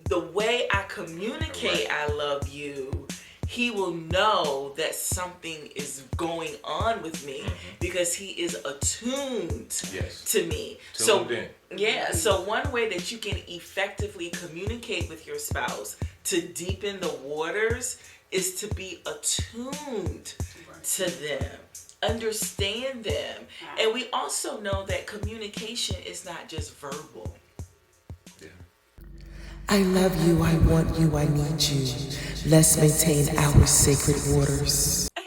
the way I communicate I love you, he will know that something is going on with me because he is attuned to me. So one way that you can effectively communicate with your spouse to deepen the waters is to be attuned to them, understand them. And we also know that communication is not just verbal. I love you, I want you, I need you. Let's maintain our sacred waters. Hey,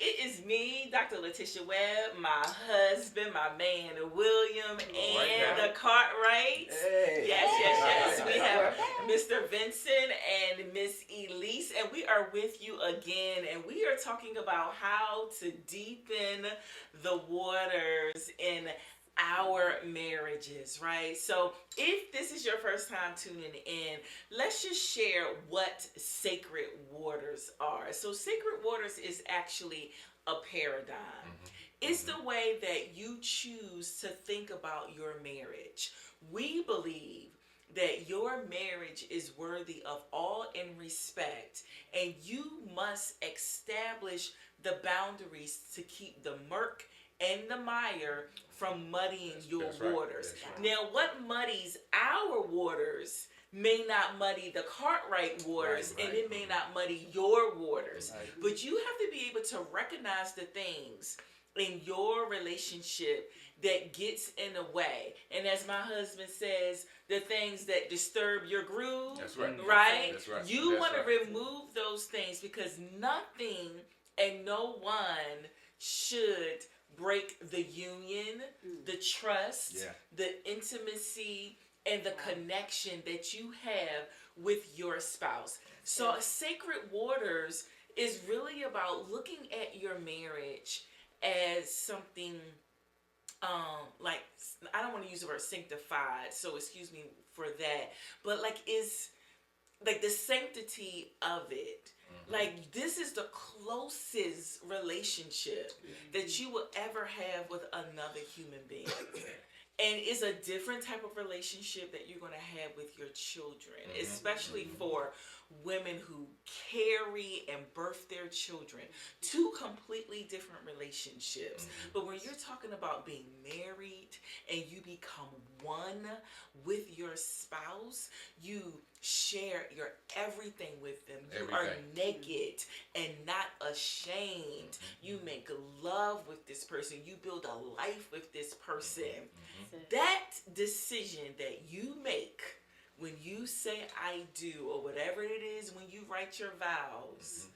it is me, Dr. Latisha Webb, my husband, my man, William, and the Cartwrights. Hey. Yes. We have Mr. Vincent and Miss Elise, and we are with you again, and we are talking about how to deepen the waters in our marriages, right? So if this is your first time tuning in, let's just share what sacred waters are. So sacred waters is actually a paradigm. It's the way that you choose to think about your marriage. We believe that your marriage is worthy of all in respect, and you must establish the boundaries to keep the murk and the mire from muddying your waters. Now, what muddies our waters may not muddy the Cartwright waters, and it may not muddy your waters. But you have to be able to recognize the things in your relationship that gets in the way. And as my husband says, the things that disturb your groove, right? You want to remove those things, because nothing and no one should break the union, the trust, the intimacy, and the connection that you have with your spouse. So sacred waters is really about looking at your marriage as something like, I don't want to use the word sanctified, so excuse me for that, but like is like the sanctity of it. Like, this is the closest relationship that you will ever have with another human being. And it's a different type of relationship that you're going to have with your children, especially for women who carry and birth their children. Two completely different relationships. But when you're talking about being married and you become one with your spouse, you share your everything with them. You are naked and not ashamed. You make love with this person. You build a life with this person. That decision that you make when you say I do, or whatever it is when you write your vows,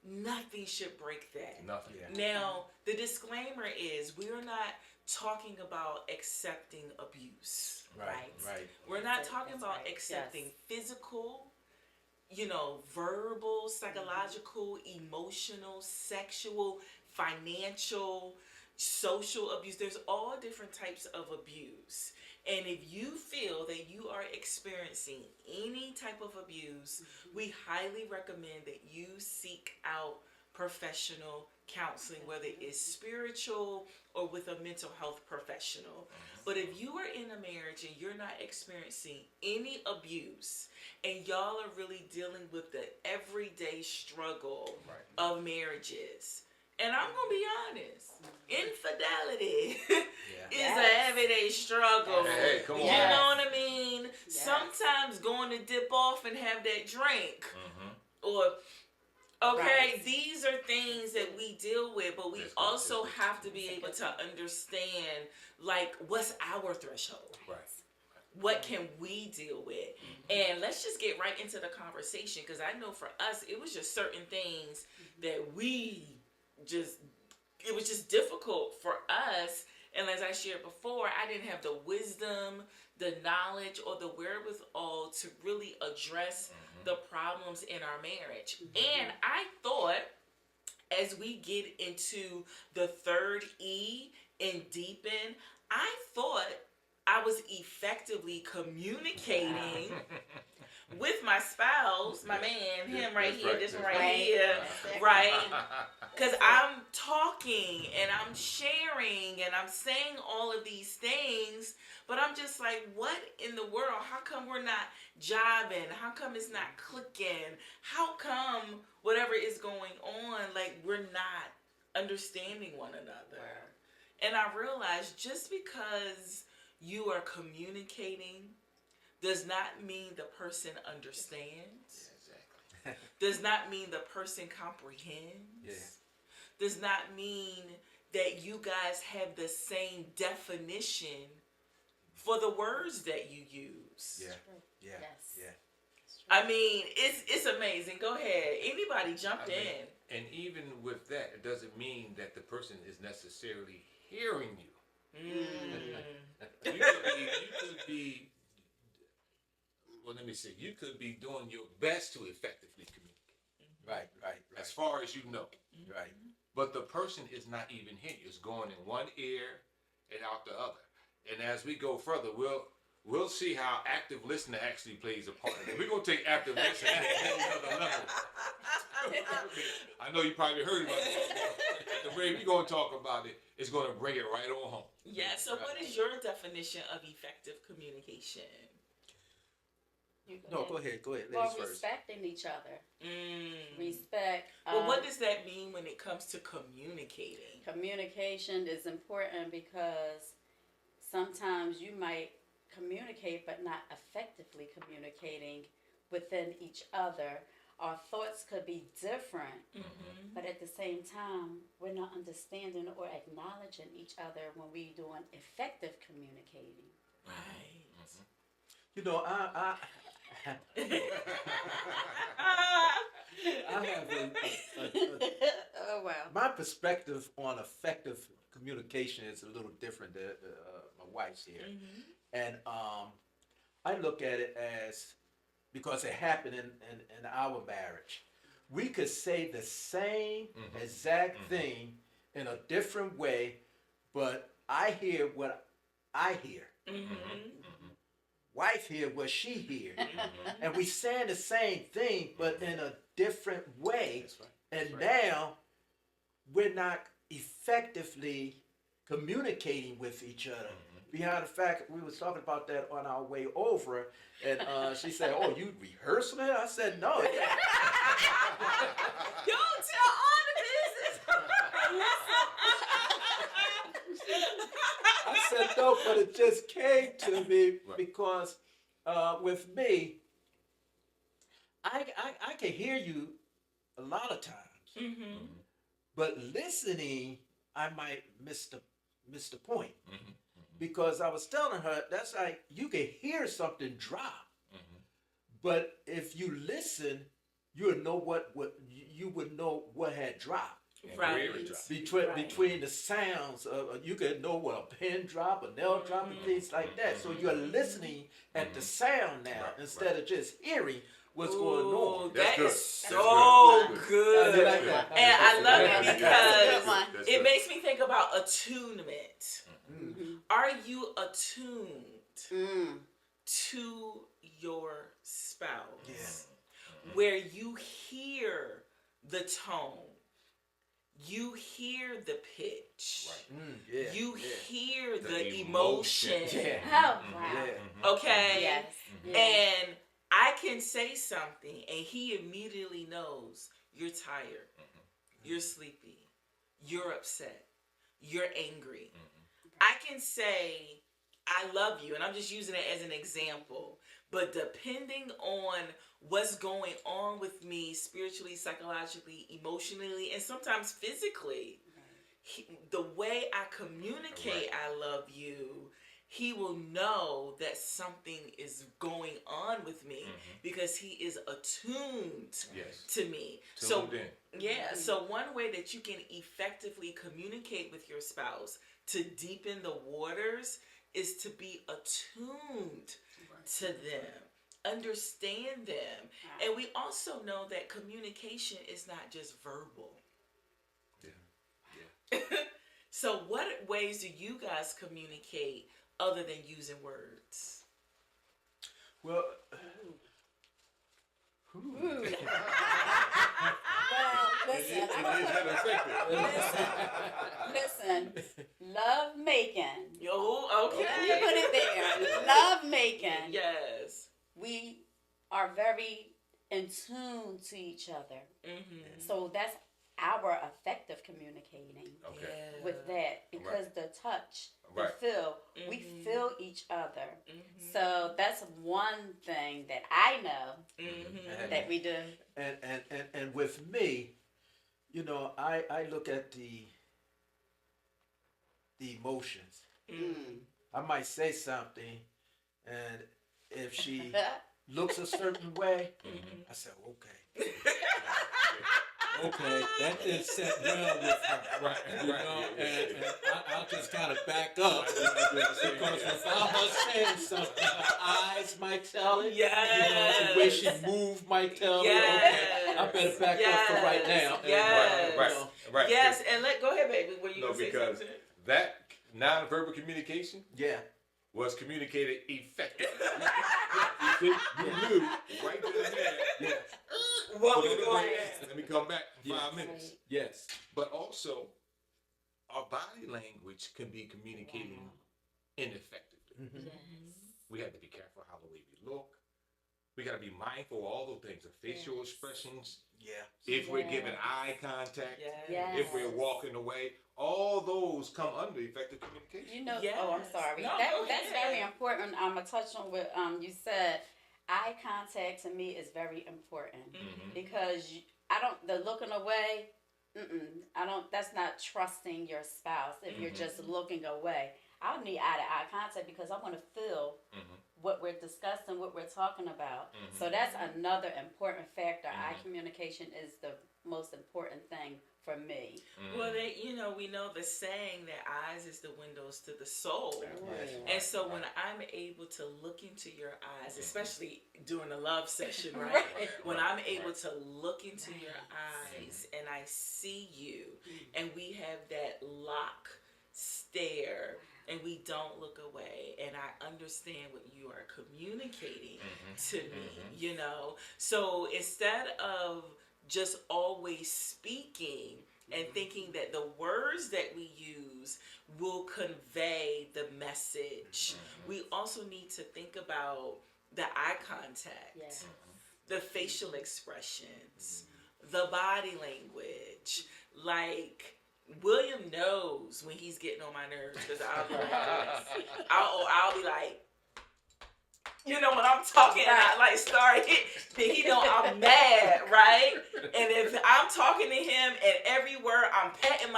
nothing should break that. Nothing. Now, the disclaimer is we're not talking about accepting abuse. Right. We're not talking about accepting physical, verbal, psychological, emotional, sexual, financial, social abuse. There's all different types of abuse. And if you feel that you are experiencing any type of abuse, we highly recommend that you seek out professional counseling, whether it's spiritual or with a mental health professional. But if you are in a marriage and you're not experiencing any abuse, and y'all are really dealing with the everyday struggle of marriages, and I'm going to be honest, infidelity is an everyday struggle. Hey, come on. You know what I mean? Sometimes going to dip off and have that drink. Or, these are things that we deal with, but we also have to be able to understand, like, what's our threshold? What can we deal with? And let's just get right into the conversation, because I know for us, it was just certain things that it was just difficult for us. And as I shared before, I didn't have the wisdom, the knowledge, or the wherewithal to really address the problems in our marriage. And I thought, as we get into the third E in deepen, I thought I was effectively communicating with my spouse, my man, him right here, this one right here, Exactly. right? Because I'm talking and I'm sharing and I'm saying all of these things, but I'm just like, what in the world? How come we're not jiving? How come it's not clicking? How come whatever is going on, like we're not understanding one another? And I realized just because you are communicating does not mean the person understands. Yeah, exactly. Does not mean the person comprehends. Yeah. Does not mean that you guys have the same definition for the words that you use. Yeah. Yeah. Yes. Yeah. I mean, it's amazing. Go ahead. Anybody jump in. And even with that, it doesn't mean that the person is necessarily hearing you. You could be, well, let me see, you could be doing your best to effectively communicate. Right. As far as you know. Right. But the person is not even hearing you. It's going in one ear and out the other. And as we go further, we'll see how active listening actually plays a part in it. We're going to take active listening to another level. I know you probably heard about it. The way we're going to talk about it is going to bring it right on home. Yeah, so what is your definition of effective communication? No, go ahead. Ladies Well, first. respecting each other. Respect. Well, what does that mean when it comes to communicating? Communication is important because sometimes you might communicate but not effectively communicating within each other. Our thoughts could be different, but at the same time, we're not understanding or acknowledging each other when we're doing effective communicating. Right. You know, I have Oh, wow. my perspective on effective communication is a little different than my wife's here, and I look at it as, because it happened in our marriage, we could say the same exact thing in a different way, but I hear what I hear. Wife hear what she hear, and we saying the same thing, but in a different way. That's right. And now we're not effectively communicating with each other. Behind the fact, we was talking about that on our way over, and she said, "Oh, you rehearsing it?" I said, "No." Don't tell all the business. I said no, but it just came to me because with me, I can hear you a lot of times, but listening, I might miss the point. Because I was telling her, that's like, you can hear something drop, but if you listen, you would know you would know what had dropped. Right. Between the sounds of, you could know what a pin drop, a nail drop, and things like that. So you're listening at the sound now instead of just hearing what's going on. That good. is so That's good. I like that. And I love it That's because That's it good. makes me think about attunement. Are you attuned to your spouse? Where you hear the tone, you hear the pitch, you hear the emotion. Oh, wow. Okay? Yes. And I can say something and he immediately knows you're tired, you're sleepy, you're upset, you're angry. I can say, I love you, and I'm just using it as an example, but depending on what's going on with me spiritually, psychologically, emotionally, and sometimes physically, the way I communicate I love you, he will know that something is going on with me because he is attuned to me. So one way that you can effectively communicate with your spouse to deepen the waters is to be attuned to them, understand them. And we also know that communication is not just verbal. So what ways do you guys communicate other than using words? Well, are very in tune to each other. So that's our effective communicating with that, because the touch, the feel, we feel each other. So that's one thing that I know that we do. And with me, I look at the emotions. I might say something, and if she looks a certain way, I say, okay. Okay, that didn't set well with her, and I'll just kind of back up, because without her saying something, her eyes might tell it, the way she moved might tell me, okay, I better back up for right now. Right. Yes, and go ahead, baby. Were you gonna say because something? that nonverbal communication was communicated effectively. You knew right there. What was going on? Let me come back in 5 minutes. Yes. But also, our body language can be communicating ineffectively. We have to be careful how the way we look. We got to be mindful of all those things, the facial expressions. If we're giving eye contact, if we're walking away, all those come under effective communication. Oh, I'm sorry. No, that's very important. I'm going to touch on what you said. Eye contact to me is very important, because the looking away, that's not trusting your spouse if you're just looking away. I need eye-to-eye contact because I want to feel what we're discussing, what we're talking about. So that's another important factor. Eye communication is the most important thing for me. Well, we know the saying that eyes is the windows to the soul. And so when I'm able to look into your eyes, especially during a love session, right? When I'm able to look into your eyes and I see you and we have that lock stare and we don't look away and I understand what you are communicating to me, So instead of just always speaking and thinking that the words that we use will convey the message, we also need to think about the eye contact, the facial expressions, the body language. Like, William knows when he's getting on my nerves, because I'll be like this. I'll be like, when I'm talking and I start then he know I'm mad, right? And if I'm talking to him and every word I'm patting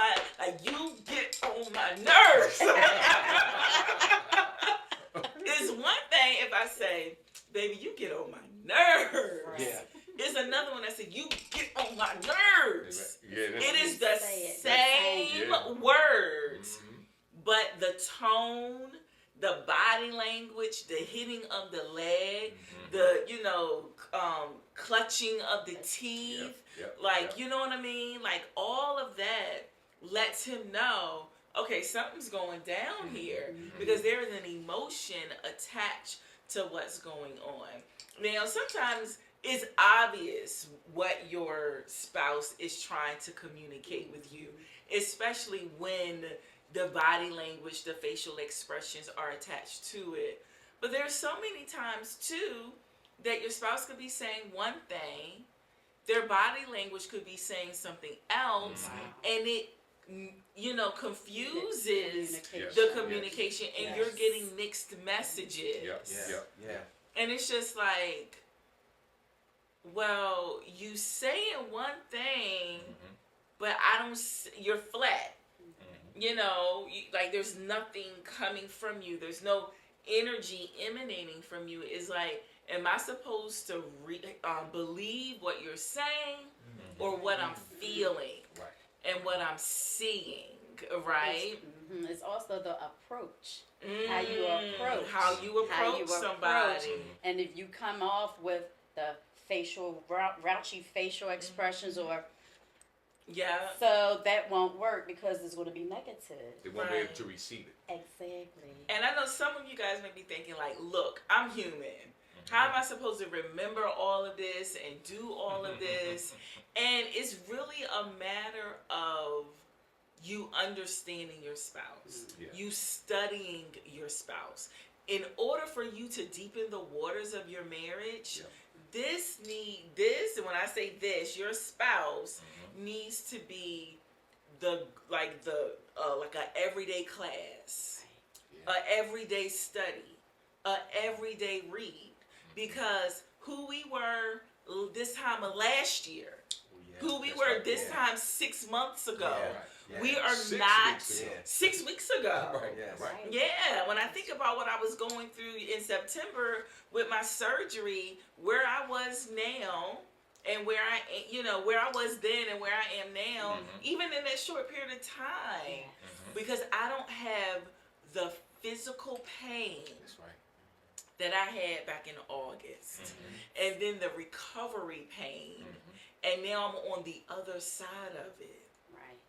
you get on my nerves. It's one thing if I say, baby, you get on my nerves. It's another one that said, you get on my nerves. It is the same words, but the tone, the body language, the hitting of the leg, the, clutching of the teeth, you know what I mean? Like, all of that lets him know, okay, something's going down here, because there is an emotion attached to what's going on. Now, sometimes it's obvious what your spouse is trying to communicate with you, especially when the body language, the facial expressions are attached to it. But there's so many times too that your spouse could be saying one thing, their body language could be saying something else, and it confuses the communication, and you're getting mixed messages. And it's just like, well, you saying one thing, but you're flat. There's nothing coming from you. There's no energy emanating from you. It's like, am I supposed to believe what you're saying or what I'm feeling and what I'm seeing, right? It's also the approach. How you approach somebody. And if you come off with the grouchy facial expressions or so that won't work, because it's going to be negative. They won't be able to receive it. Exactly. And I know some of you guys may be thinking look, I'm human. How am I supposed to remember all of this and do all of this? And it's really a matter of you understanding your spouse, you studying your spouse. In order for you to deepen the waters of your marriage, and when I say this, your spouse needs to be like a everyday class, a everyday study, a everyday read, because who we were this time of last year, who we were this time 6 months ago. We are 6 weeks ago. Yeah, when I think about what I was going through in September with my surgery, where I was now and where I was then and where I am now, even in that short period of time, because I don't have the physical pain that I had back in August, and then the recovery pain, and now I'm on the other side of it. Right.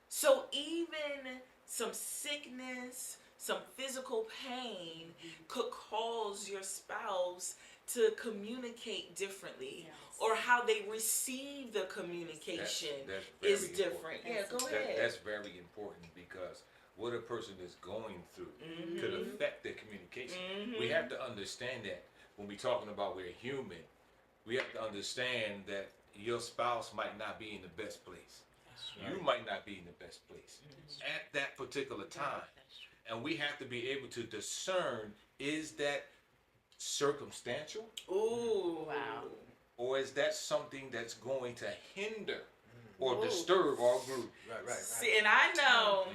So even some sickness, some physical pain could cause your spouse to communicate differently, or how they receive the communication is different. Yeah, go ahead. That's very important, because what a person is going through could affect their communication. We have to understand that when we're talking about we're human, we have to understand that your spouse might not be in the best place. You might not be in the best place at that particular time. And we have to be able to discern, is that circumstantial? Ooh. Wow. Or is that something that's going to hinder or disturb our group? Right. See, and I know,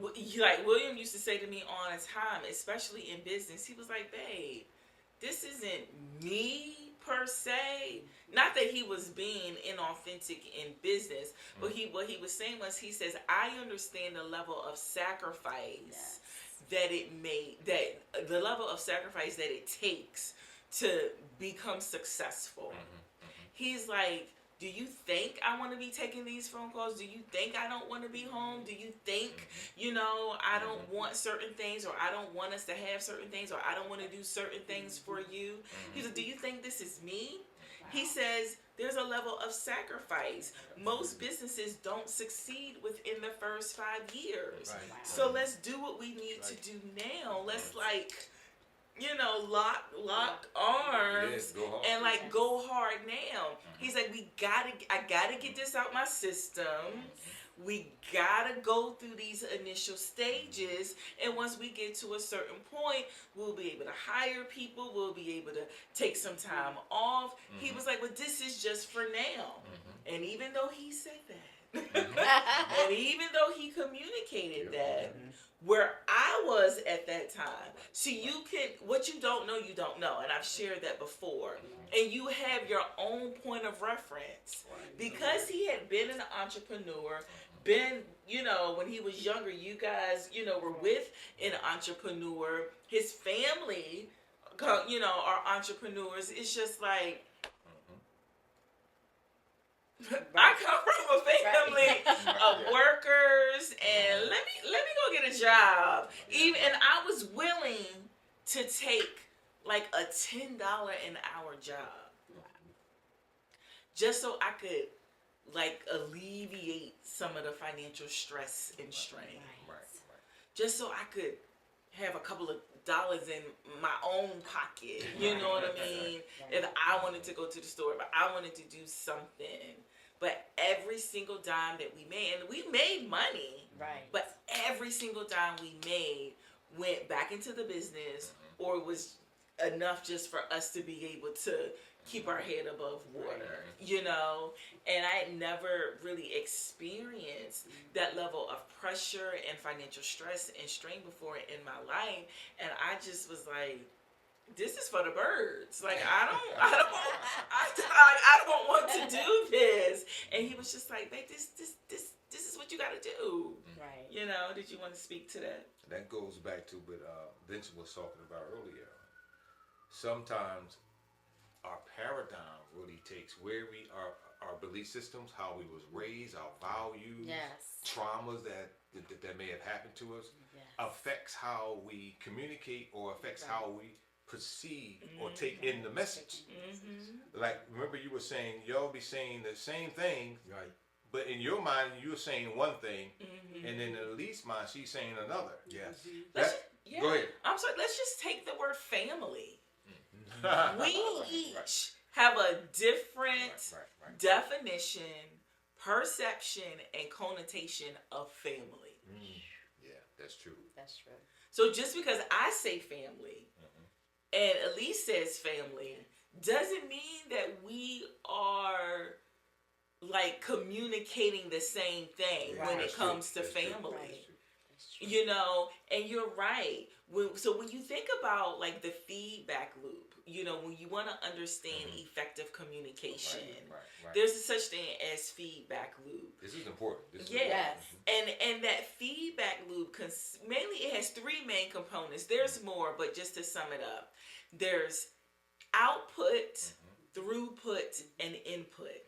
like William used to say to me all the time, especially in business, he was like, babe, this isn't me per se. Not that he was being inauthentic in business, but what he was saying was, he says, I understand the level of sacrifice that the level of sacrifice that it takes to become successful. He's like, do you think I want to be taking these phone calls? Do you think I don't want to be home? Do you think, I don't want certain things, or I don't want us to have certain things, or I don't want to do certain things for you? He said, do you think this is me? He says, there's a level of sacrifice. Most businesses don't succeed within the first 5 years. So let's do what we need to do now. Let's lock arms and go hard now. He's like, I gotta get this out my system. We gotta go through these initial stages, and once we get to a certain point, we'll be able to hire people, we'll be able to take some time off. He was like, but this is just for now. And even though he said that, and even though he communicated that, where I was at that time. So what you don't know, you don't know. And I've shared that before. And you have your own point of reference. Because he had been an entrepreneur, when he was younger, you guys, were with an entrepreneur. His family, are entrepreneurs. It's just like, I come from a family of workers, and let me go get a job. And I was willing to take like a $10 an hour job, just so I could alleviate some of the financial stress and strain. Just so I could have a couple of dollars in my own pocket. You know what I mean? If I wanted to go to the store, if I wanted to do something. But every single dime that we made, and we made money, but every single dime we made went back into the business, or was enough just for us to be able to keep our head above water, And I had never really experienced that level of pressure and financial stress and strain before in my life, and I just was like, this is for the birds. I don't want to do this. And he was just like, babe, this is what you got to do. Right. Did you want to speak to that? That goes back to what Vincent was talking about earlier. Sometimes our paradigm really takes where we are, our belief systems, how we was raised, our values, traumas that may have happened to us, affects how we communicate, or affects how we perceive or take in the message. Like, remember you were saying, y'all be saying the same thing, but in your mind you're saying one thing, and in Elise's mind she's saying another. Go ahead. I'm sorry, let's just take the word family. We each have a different Right. definition, perception, and connotation of family. Yeah, that's true. That's true. So just because I say family and Elise says family doesn't mean that we are like communicating the same thing when it comes to family. Right. That's true. You know, and you're right. When you think about like the feedback loop, you know, when you want to understand effective communication, Right. there's such thing as feedback loop. This is important. Yes. And that feedback loop, mainly it has three main components. There's more, but just to sum it up, there's output, throughput, and input.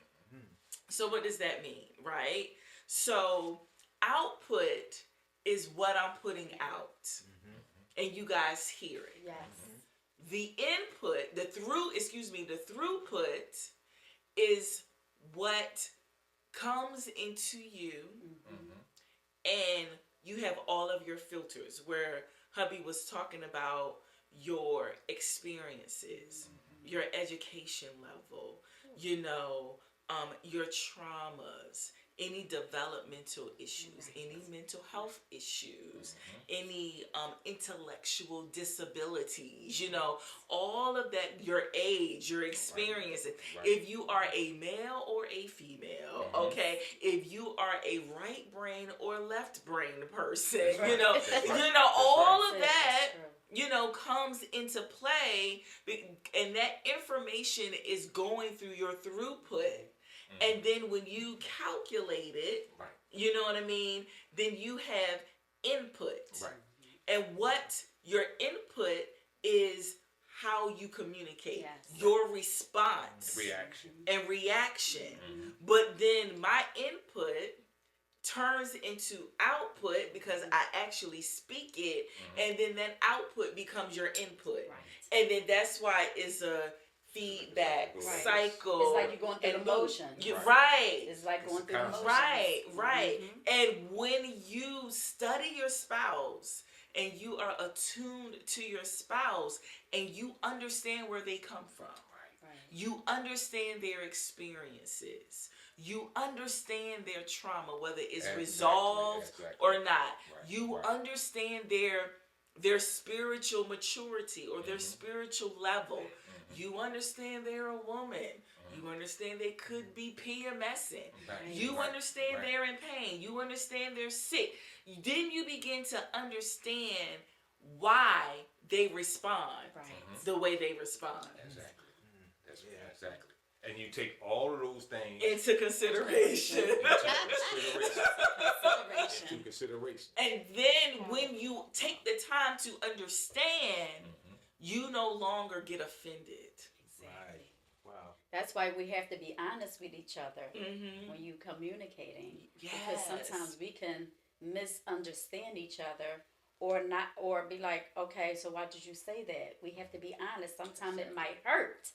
So what does that mean, right? So output is what I'm putting out, and you guys hear it. Yes. The input, the throughput is what comes into you, and you have all of your filters, where hubby was talking about your experiences, your education level, you know, your traumas, any developmental issues, any mental health issues, any intellectual disabilities, you know, all of that, your age, your experiences. If you are a male or a female, okay, if you are a right brain or left brain person, you know, all of that, you know, comes into play, and that information is going through your throughput. And then when you calculate it, you know what I mean, then you have input. And what your input is how you communicate, your response, reaction. But then my input turns into output because I actually speak it, and then that output becomes your input. And then that's why it's a feedback cycle. It's like you're going through the motion. It's like going through the motion. Right. And when you study your spouse and you are attuned to your spouse and you understand where they come from, you understand their experiences, you understand their trauma, whether it's resolved or not. You understand their spiritual maturity or their spiritual level. You understand they're a woman. You understand they could be PMSing. You understand they're in pain. You understand they're sick. Then you begin to understand why they respond the way they respond. Exactly. And you take all of those things into consideration. And then when you take the time to understand, you no longer get offended. Exactly. Wow. That's why we have to be honest with each other when you communicating. Because sometimes we can misunderstand each other or be like, okay, so why did you say that? We have to be honest. Sometimes it might hurt.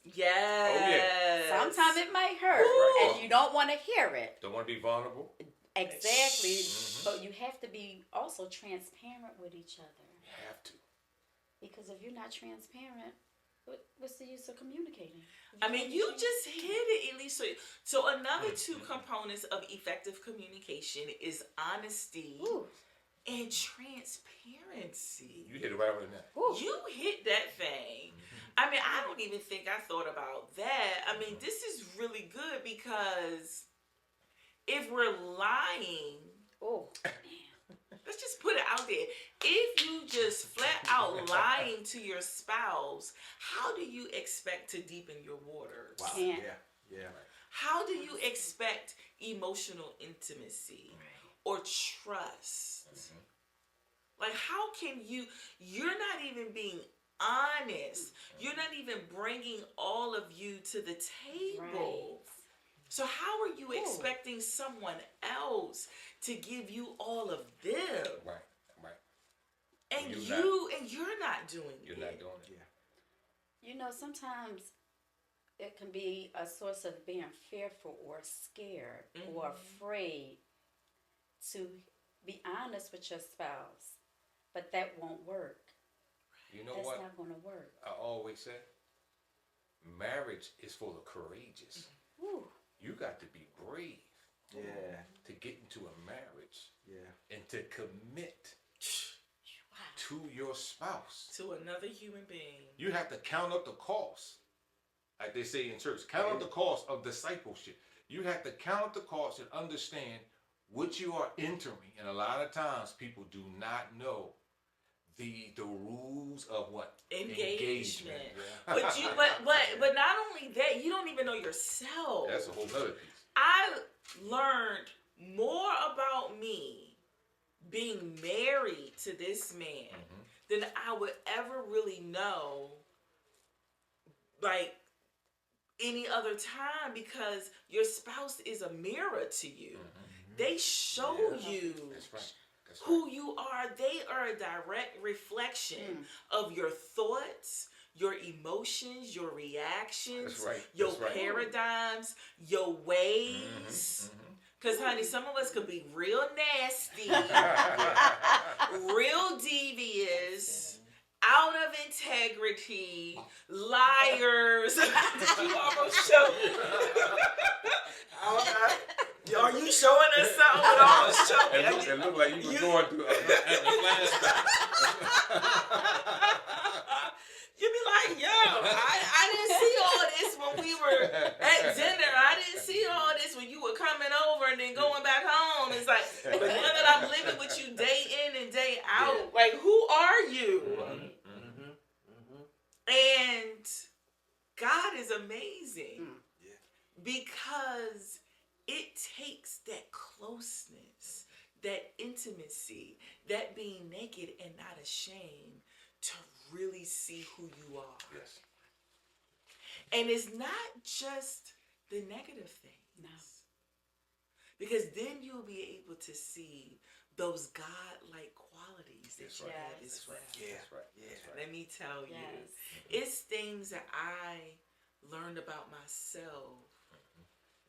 Sometimes it might hurt. And you don't want to hear it. Don't want to be vulnerable. Exactly. But you have to be also transparent with each other. You have to. Because if you're not transparent, what's the use of communicating? I mean, you just hit it, Elise. So another two components of effective communication is honesty and transparency. You hit it right on that. You hit that thing. I mean, I don't even think I thought about that. I mean, this is really good because if we're lying, let's just put it out there. If you just flat out lying to your spouse, how do you expect to deepen your waters? Wow. Yeah. How do you expect emotional intimacy or trust? Like, how can you're not even being honest. You're not even bringing all of you to the table. So how are you expecting someone else to give you all of them? Right. And you're not doing it. You're not doing it. Yeah. You know, sometimes it can be a source of being fearful or scared or afraid to be honest with your spouse, but that won't work. You know That's what? not going to work. I always say, marriage is for the courageous. Woo. You got to be brave Yeah. to get into a marriage Yeah. and to commit Wow. to your spouse. To another human being. You have to count up the cost, like they say in church. Count up the cost of discipleship. You have to count up the cost and understand what you are entering. And a lot of times people do not know the rules of what? Engagement. Yeah. But not only that, you don't even know yourself. That's a whole other piece. I learned more about me being married to this man than I would ever really know, like, any other time, because your spouse is a mirror to you. They show you That's right. That's who you are. They are a direct reflection of your thoughts, your emotions, your reactions, That's right. your That's right. paradigms, your ways. Because, honey, some of us could be real nasty, real devious, out of integrity, liars. Did you almost show? Are you showing us something with all this choking? It looked like you were going through a flashback. You be like, yo, I didn't see all this when we were at dinner. I didn't see all this when you were coming over and then going back home. It's like, but now that I'm living with you day in and day out, like, who are you? And God is amazing because it takes that closeness, that intimacy, that being naked and not ashamed to really see who you are. Yes. And it's not just the negative things. No. Because then you'll be able to see those God-like qualities that you have as well. That's right. That's right. Let me tell you, Yes. it's things that I learned about myself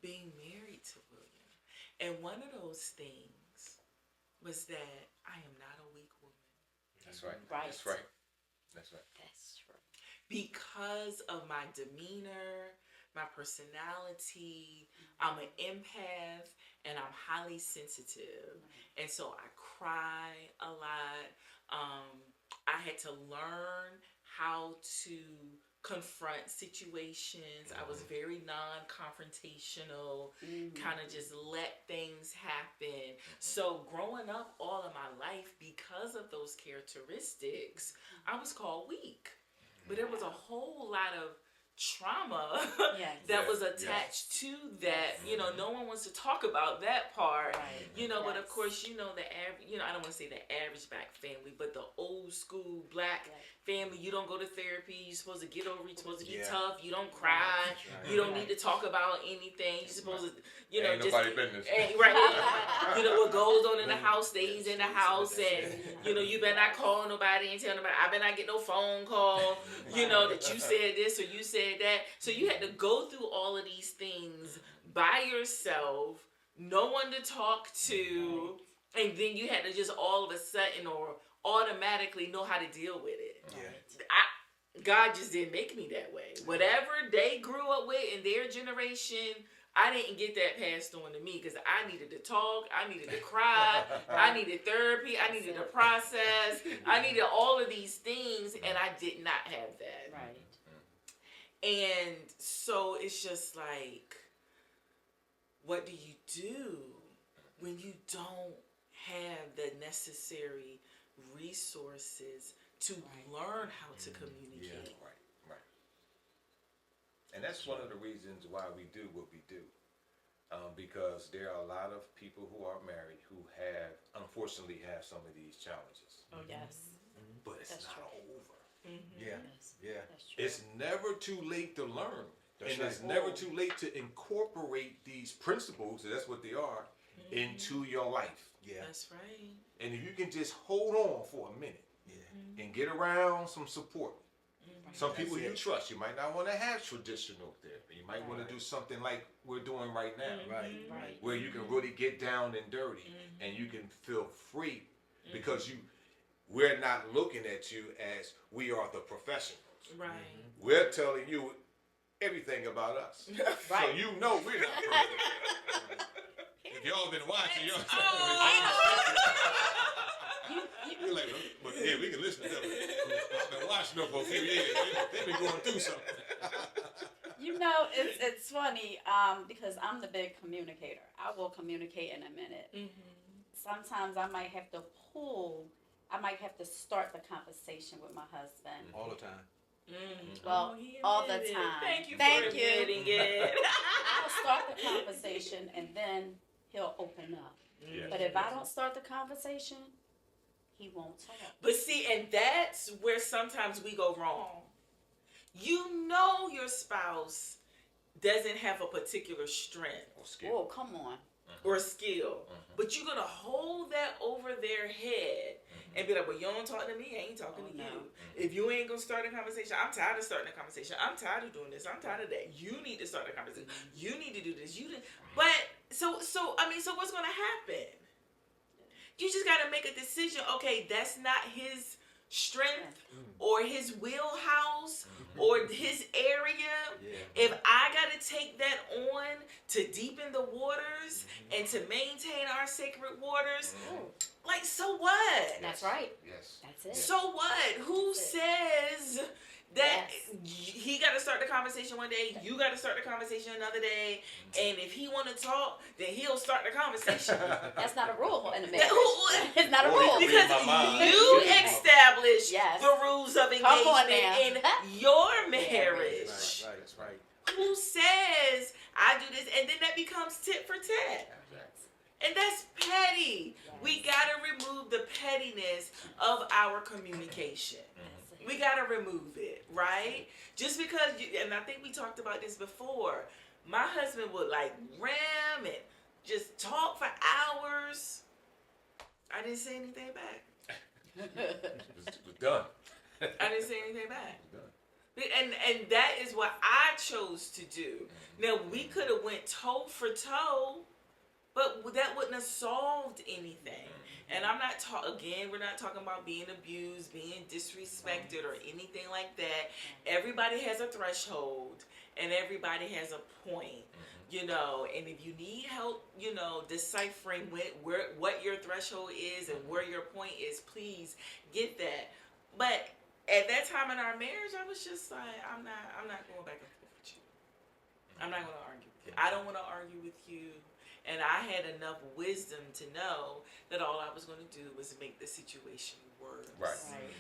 being married to William. And one of those things was that I am not a weak woman. That's right. Right. That's right. That's right. That's true. Because of my demeanor, my personality, I'm an empath and I'm highly sensitive. And so I cry a lot. I had to learn how to confront situations. I was very non-confrontational, kind of just let things happen. So growing up all of my life, because of those characteristics, I was called weak. But there was a whole lot of trauma that was attached to that. You know, no one wants to talk about that part. Right. You know, but of course, you know, the average, you know, I don't want to say the average black family, but the old school black family, you don't go to therapy, you're supposed to get over it, you're supposed to be tough, you don't cry, you don't need to talk about anything, you're supposed to, you know, Ain't just, nobody business. right, you know, what goes on in the house stays in the house, and, you know, you better not call nobody and tell nobody, I better not get no phone call, you know, that you said this or you said that. So you had to go through all of these things by yourself, no one to talk to, and then you had to just all of a sudden or automatically know how to deal with it. God just didn't make me that way. Whatever they grew up with in their generation, I didn't get that passed on to me because I needed to talk, I needed to cry, I needed therapy, I needed to process, I needed all of these things, and I did not have that. Right. And so it's just like, what do you do when you don't have the necessary resources to learn how to communicate? Right. And that's one of the reasons why we do what we do. Because there are a lot of people who are married who unfortunately have some of these challenges. Oh, yes. But it's That's not true. over. Yeah. Yeah. That's true. It's never too late to learn. That's and right. it's never too late to incorporate these principles, that's what they are, into your life. Yeah. That's right. And if you can just hold on for a minute and get around some support. Some people you trust. You might not want to have traditional therapy. You might want to do something like we're doing right now. Right. Where you can really get down and dirty and you can feel free because we're not looking at you as we are the professionals. Right. We're telling you everything about us. Right. So you know we're not perfect. If y'all been watching, y'all you're like, but yeah, we can listen to them. I've been watching them for a few years. They've been going through something. You know, it's funny because I'm the big communicator. I will communicate in a minute. Sometimes I might have to start the conversation with my husband. All the time. Well, all the time. Thank you Thank for you. admitting it. I'll start the conversation and then he'll open up. Yeah. But if I don't start the conversation, he won't talk. But see, and that's where sometimes we go wrong. You know your spouse doesn't have a particular strength Oh, come on. or skill, but you're going to hold that over their head and be like, well, you don't talk to me, I ain't talking to you. If you ain't going to start a conversation, I'm tired of starting a conversation. I'm tired of doing this. I'm tired of that. You need to start a conversation. You need to do this. But so what's going to happen? You just got to make a decision. Okay, that's not his strength or his wheelhouse or his area. If I got to take that on to deepen the waters and to maintain our sacred waters, like, so what? That's right. Yes. That's it. So what? Who says that he got to start the conversation one day, you got to start the conversation another day, and if he want to talk, then he'll start the conversation. That's not a rule in a marriage. It's not a Or rule. Because you establish Yes. the rules of Come on engagement now. in your marriage. Right. That's right. Who says I do this, and then that becomes tit for tat. And that's petty. We gotta remove the pettiness of our communication. We gotta remove it, right? Just because and I think we talked about this before. My husband would like ram and just talk for hours. I didn't say anything back. It was done. I didn't say anything back. And that is what I chose to do. Now we could have went toe for toe, but that wouldn't have solved anything. And I'm not we're not talking about being abused, being disrespected, or anything like that. Everybody has a threshold, and everybody has a point, you know. And if you need help, you know, deciphering what your threshold is and where your point is, please get that. But at that time in our marriage, I was just like, I'm not going back and forth with you. I'm not going to argue with you. I don't want to argue with you. And I had enough wisdom to know that all I was going to do was make the situation worse. Right.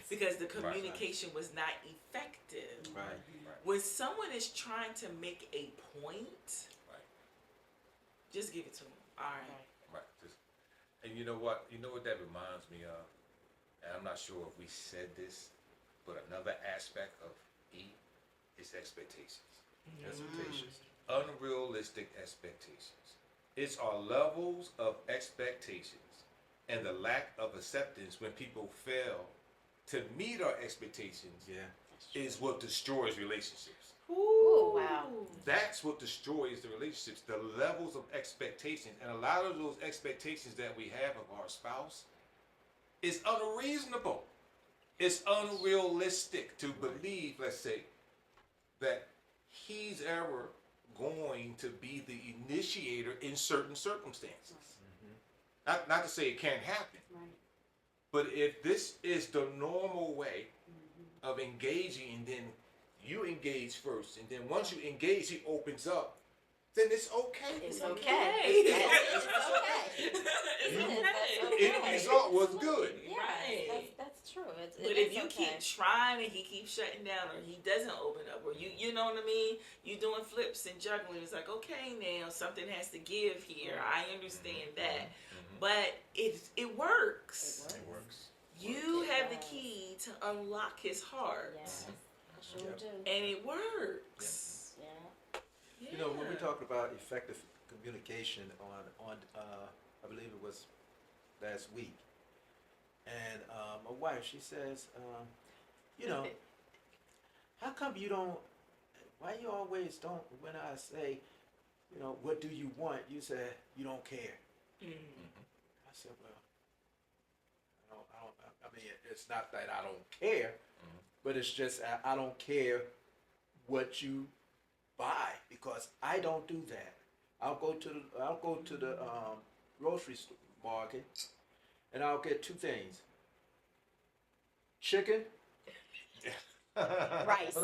Because the communication was not effective. Right. When someone is trying to make a point, just give it to them. All right. Right. And you know what? You know what that reminds me of? And I'm not sure if we said this, but another aspect of E is expectations. Expectations. Unrealistic expectations. It's our levels of expectations and the lack of acceptance when people fail to meet our expectations is what destroys relationships. Ooh, wow. That's what destroys the relationships, the levels of expectations. And a lot of those expectations that we have of our spouse is unreasonable. It's unrealistic to believe, let's say, that he's ever going to be the initiator in certain circumstances. Not to say it can't happen, but if this is the normal way of engaging, and then you engage first, and then once you engage, he opens up, then it's okay. It's okay. It's okay. End result was good. Right. That's true. But if you keep trying and he keeps shutting down, or he doesn't open up, or you know what I mean, you doing flips and juggling, it's like, okay, now something has to give here. I understand that, but it works. It works. You have the key to unlock his heart, Sure do. and it works. Yeah. You know, when we talk about effective communication on I believe it was last week, and my wife, she says, you know, how come you don't? Why you always don't? When I say, you know, what do you want? You say you don't care. I said, well, I mean, it's not that I don't care, but it's just I don't care what you buy, because I don't do that. I'll go to the grocery market, and I'll get two things: chicken, Rice.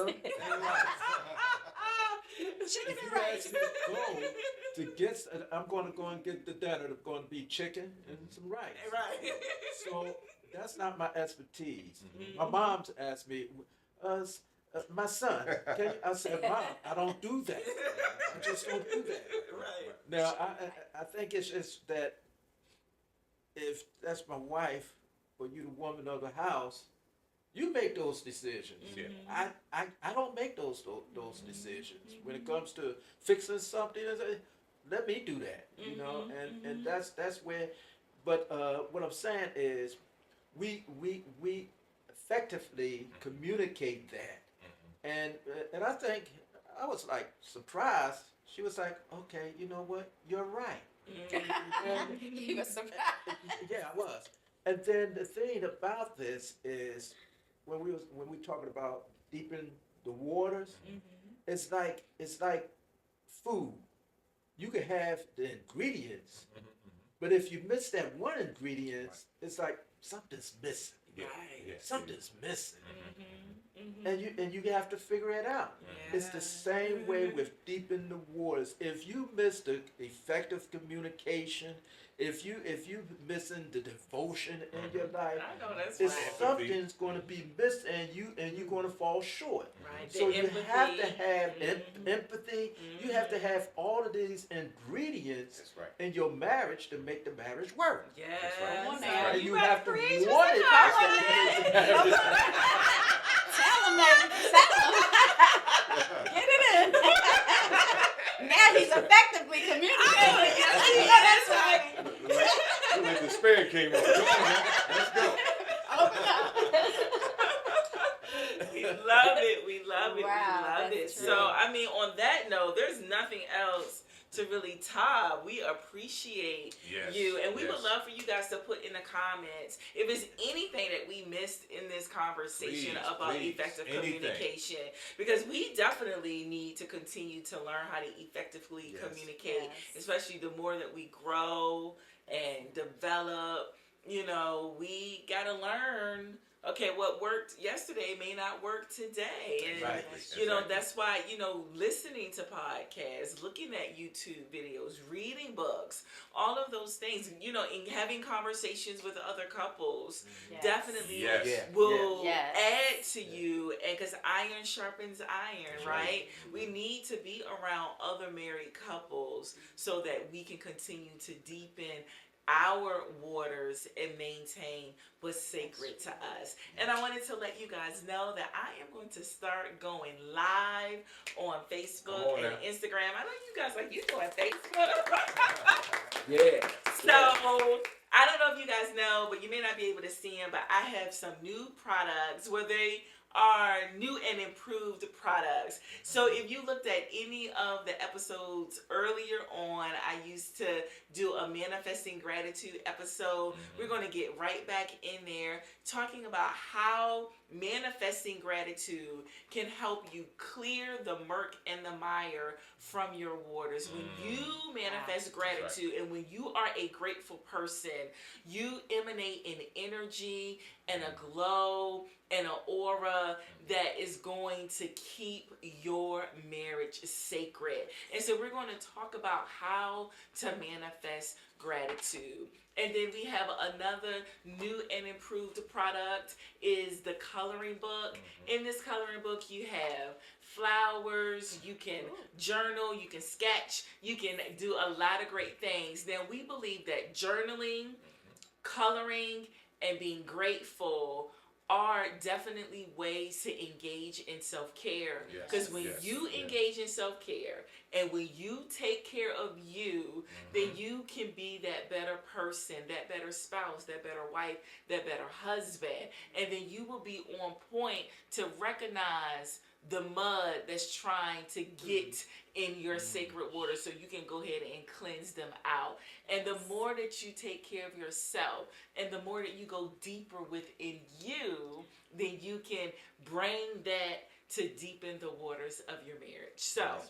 Chicken and rice. To get, I'm going to go and get the dinner. It's going to be chicken and some rice. Right. So that's not my expertise. My mom's asked me, my son, I said, Mom, I don't do that. I just don't do that. Right. Now, I think it's just that if that's my wife or you the woman of the house, you make those decisions. I don't make those decisions. When it comes to fixing something, let me do that. You know, and that's where. But what I'm saying is, we effectively communicate that, and I think I was like surprised. She was like, "Okay, you know what? You're right." And, He was surprised. yeah, I was. And then the thing about this is, when we talking about deepen the waters, it's like food. You can have the ingredients, but if you miss that one ingredient, it's like something's missing. Right. Something's missing. And you have to figure it out. It's the same way with deepen the waters. If you miss the effective communication, if you missing the devotion in your life, I know that's it's right. something's going to be missed, and you're going to fall short. Right. So The you empathy. have to have empathy. You have to have all of these ingredients That's right. in your marriage to make the marriage work. Yes. Come on now. Right. And you better have to preach, want Mr. it. Cartwright. Tell him that. Get it in. Now he's effectively communicating. That's right. Look like the spare came on. Come on, man. Let's go. Open up. We love it. We love it. Wow, we love it. that's true. So, I mean, on that note, there's nothing else to really top. We appreciate you, and we would love for you guys to put in the comments if there's anything that we missed in this conversation about effective communication, because we definitely need to continue to learn how to effectively communicate, especially the more that we grow and develop. You know, we got to learn. Okay, what worked yesterday may not work today. And, you know, that's why, you know, listening to podcasts, looking at YouTube videos, reading books, all of those things, you know, and having conversations with other couples definitely will add to you. And because iron sharpens iron, right? We need to be around other married couples so that we can continue to deepen our waters and maintain what's sacred to us. And I wanted to let you guys know that I am going to start going live on Facebook and Instagram. I know you guys like, you doing Facebook. So I don't know if you guys know, but you may not be able to see them, but I have some new products where they are new and improved products. So if you looked at any of the episodes earlier on, I used to do a manifesting gratitude episode. We're going to get right back in there talking about how manifesting gratitude can help you clear the murk and the mire from your waters. When you manifest gratitude and when you are a grateful person, you emanate an energy and a glow and an aura that is going to keep your marriage sacred. And so we're going to talk about how to manifest gratitude. And then we have another new and improved product is the coloring book. In this coloring book, you have flowers, you can journal, you can sketch, you can do a lot of great things. Now, we believe that journaling, coloring, and being grateful are definitely ways to engage in self-care. Because when you engage in self-care and when you take care of you, then you can be that better person, that better spouse, that better wife, that better husband. And then you will be on point to recognize the mud that's trying to get in your sacred water so you can go ahead and cleanse them out. And the more that you take care of yourself and the more that you go deeper within you, then you can bring that to deepen the waters of your marriage. So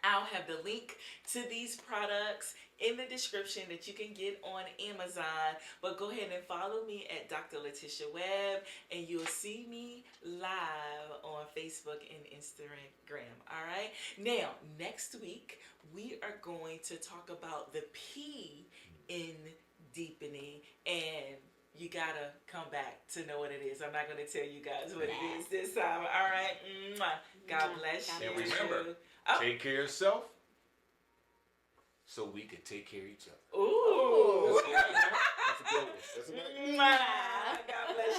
I'll have the link to these products in the description that you can get on Amazon. But go ahead and follow me at Dr. Latisha Webb, and you'll see me live on Facebook and Instagram. All right. Now, next week, we are going to talk about the P in deepening, and you gotta come back to know what it is. I'm not gonna tell you guys what it is this time. All right. Mwah. God bless you. And remember, take care of yourself so we can take care of each other. Ooh. That's a good one. That's a good one. Mwah. God bless you.